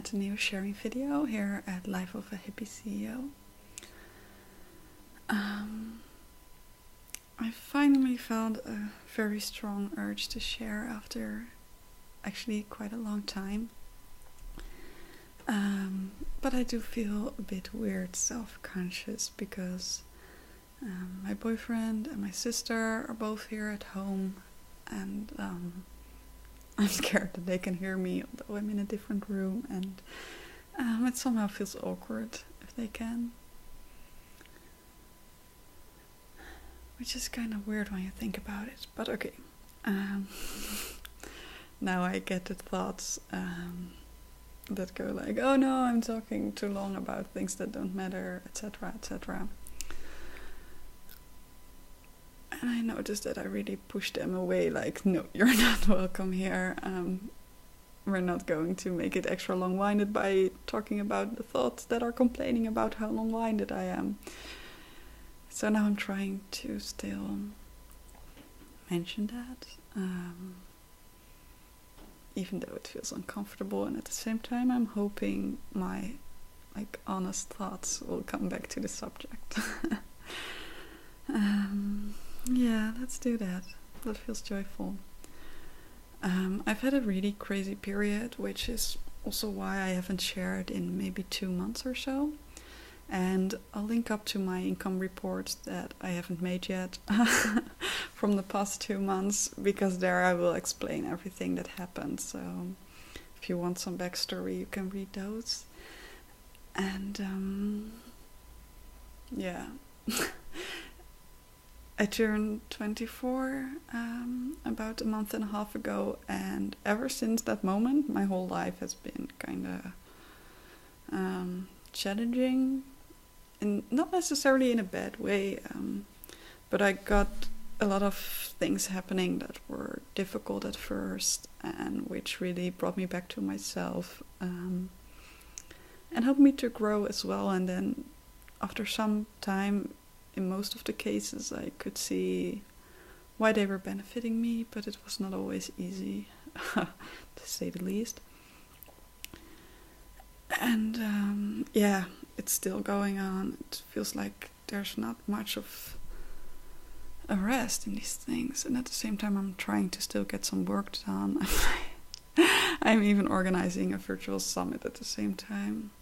at a new sharing video here at Life of a Hippie CEO. I finally felt a very strong urge to share after actually quite a long time. But I do feel a bit weird, self-conscious, because my boyfriend and my sister are both here at home, and I'm scared that they can hear me, although I'm in a different room, and it somehow feels awkward if they can. Which is kind of weird when you think about it, but okay. Now I get the thoughts that go like, oh no, I'm talking too long about things that don't matter, etc., etc. And I noticed that I really pushed them away, like, no, you're not welcome here. We're not going to make it extra long-winded by talking about the thoughts that are complaining about how long-winded I am. So now I'm trying to still mention that, even though it feels uncomfortable, and at the same time I'm hoping my honest thoughts will come back to the subject. Yeah, let's do that. That feels joyful. I've had a really crazy period, which is also why I haven't shared in maybe 2 months or so. And I'll link up to my income reports that I haven't made yet from the past 2 months, because there I will explain everything that happened. So if you want some backstory, you can read those. And yeah. I turned 24 about a month and a half ago, and ever since that moment my whole life has been kind of challenging, and not necessarily in a bad way, but I got a lot of things happening that were difficult at first, and which really brought me back to myself, and helped me to grow as well. And then after some time, in most of the cases, I could see why they were benefiting me, but it was not always easy, to say the least. And yeah, it's still going on. It feels like there's not much of a rest in these things, and at the same time I'm trying to still get some work done. I'm even organizing a virtual summit at the same time,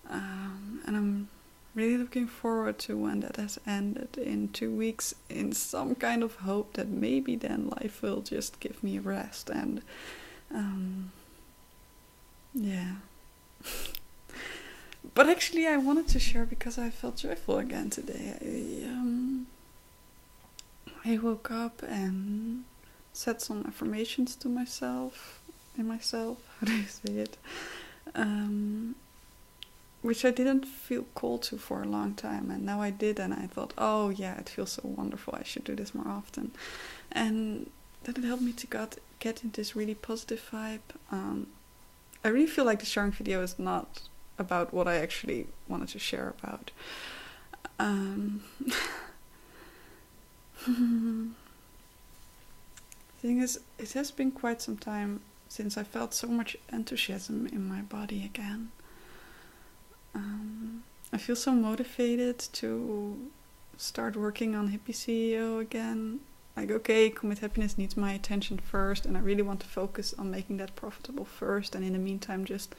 and I'm really looking forward to when that has ended in 2 weeks, in some kind of hope that maybe then life will just give me rest. And yeah. But actually I wanted to share because I felt joyful again today. I woke up and said some affirmations to myself, how do you say it? Which I didn't feel called to for a long time, and now I did, and I thought, oh yeah, it feels so wonderful, I should do this more often. And that it helped me to get into this really positive vibe. I really feel like the sharing video is not about what I actually wanted to share about. Thing is, it has been quite some time since I felt so much enthusiasm in my body again. I feel so motivated to start working on Hippie CEO again. Like, okay, Commit Happiness needs my attention first, and I really want to focus on making that profitable first, and in the meantime just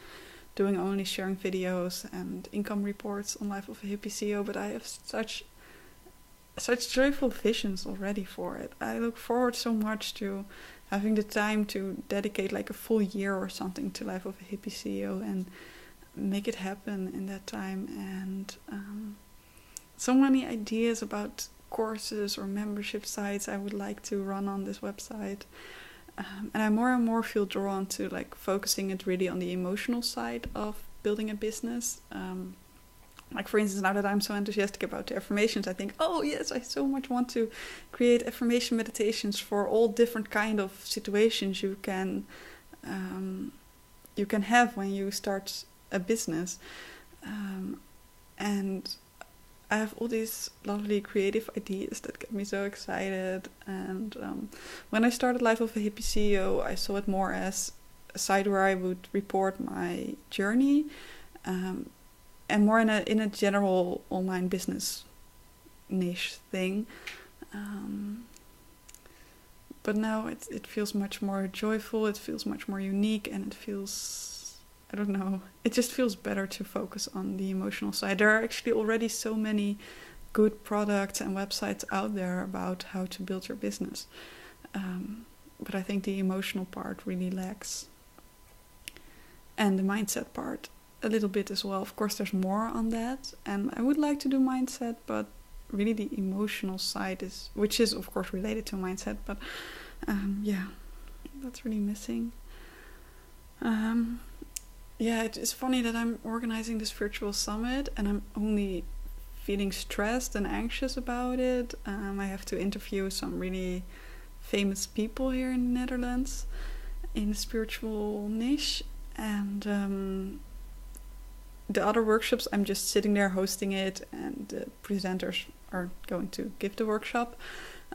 doing only sharing videos and income reports on Life of a Hippie CEO. But I have such joyful visions already for it. I look forward so much to having the time to dedicate like a full year or something to Life of a Hippie CEO and make it happen in that time. And so many ideas about courses or membership sites I would like to run on this website. And I more and more feel drawn to like focusing it really on the emotional side of building a business. Like, for instance, now that I'm so enthusiastic about the affirmations, I think, oh yes, I so much want to create affirmation meditations for all different kind of situations you can have when you start a business. And I have all these lovely creative ideas that get me so excited. And when I started Life of a Hippie CEO, I saw it more as a site where I would report my journey, and more in a general online business niche thing. But now it feels much more joyful, it feels much more unique, and it feels, I don't know, it just feels better to focus on the emotional side. There are actually already so many good products and websites out there about how to build your business. But I think the emotional part really lacks. And the mindset part a little bit as well. Of course, there's more on that. And I would like to do mindset, but really the emotional side is, which is of course related to mindset, but yeah, that's really missing. Yeah, it's funny that I'm organizing this virtual summit and I'm only feeling stressed and anxious about it. I have to interview some really famous people here in the Netherlands in the spiritual niche, and the other workshops I'm just sitting there hosting it, and the presenters are going to give the workshop,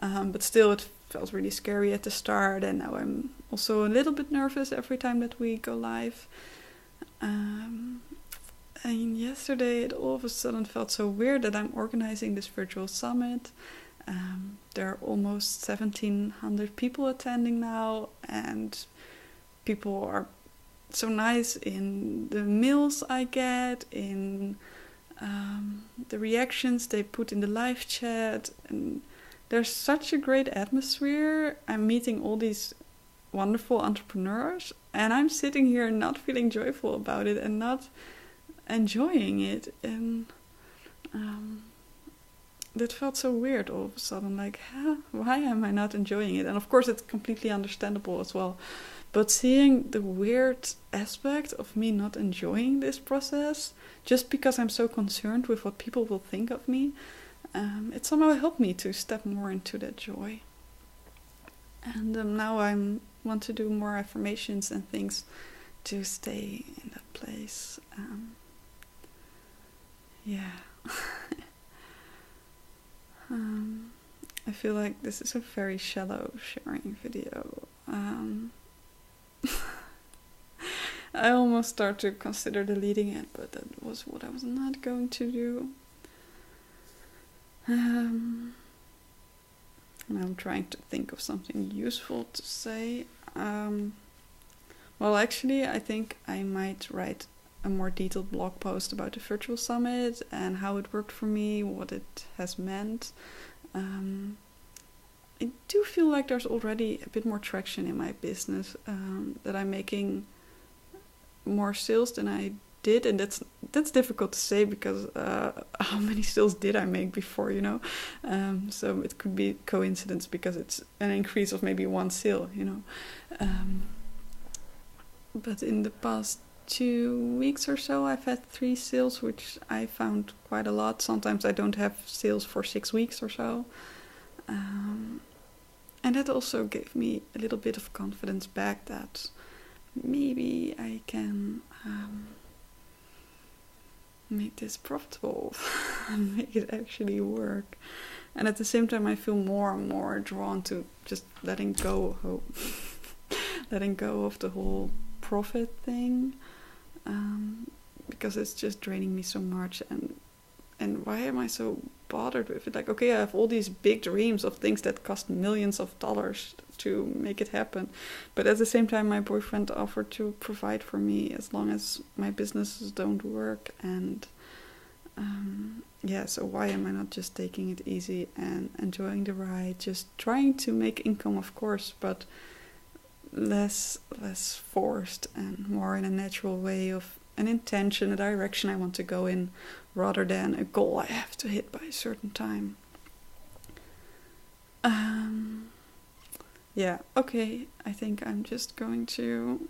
but still it felt really scary at the start, and now I'm also a little bit nervous every time that we go live. And yesterday it all of a sudden felt so weird that I'm organizing this virtual summit. There are almost 1,700 people attending now, and people are so nice in the mails I get, in the reactions they put in the live chat, and there's such a great atmosphere. I'm meeting all these wonderful entrepreneurs, and I'm sitting here not feeling joyful about it and not enjoying it, and that felt so weird all of a sudden, like, why am I not enjoying it? And of course it's completely understandable as well, but seeing the weird aspect of me not enjoying this process just because I'm so concerned with what people will think of me, it somehow helped me to step more into that joy. And now I want to do more affirmations and things to stay in that place. Yeah. I feel like this is a very shallow sharing video. I almost start to consider deleting it, but that was what I was not going to do. Now I'm trying to think of something useful to say. Well, actually, I think I might write a more detailed blog post about the virtual summit and how it worked for me, what it has meant. I do feel like there's already a bit more traction in my business, that I'm making more sales than I did, and that's difficult to say because how many sales did I make before, you know? So it could be coincidence because it's an increase of maybe one sale, you know. But in the past 2 weeks or so, I've had 3 sales, which I found quite a lot. Sometimes I don't have sales for 6 weeks or so. And that also gave me a little bit of confidence back that maybe I can make this profitable and make it actually work. And at the same time, I feel more and more drawn to just letting go of the whole profit thing, because it's just draining me so much. And why am I so bothered with it? Like, okay, I have all these big dreams of things that cost millions of dollars to make it happen, but at the same time my boyfriend offered to provide for me as long as my businesses don't work, and yeah, so why am I not just taking it easy and enjoying the ride, just trying to make income, of course, but less forced and more in a natural way of an intention, a direction I want to go in, rather than a goal I have to hit by a certain time. Yeah, okay, I think I'm just going to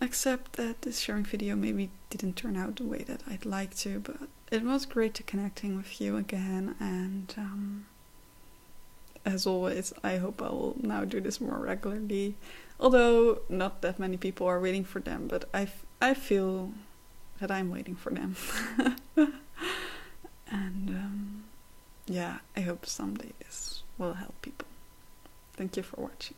accept that this sharing video maybe didn't turn out the way that I'd like to, but it was great to connecting with you again, and as always, I hope I will now do this more regularly, although not that many people are waiting for them, but I feel that I'm waiting for them. And yeah, I hope someday this will help people. Thank you for watching.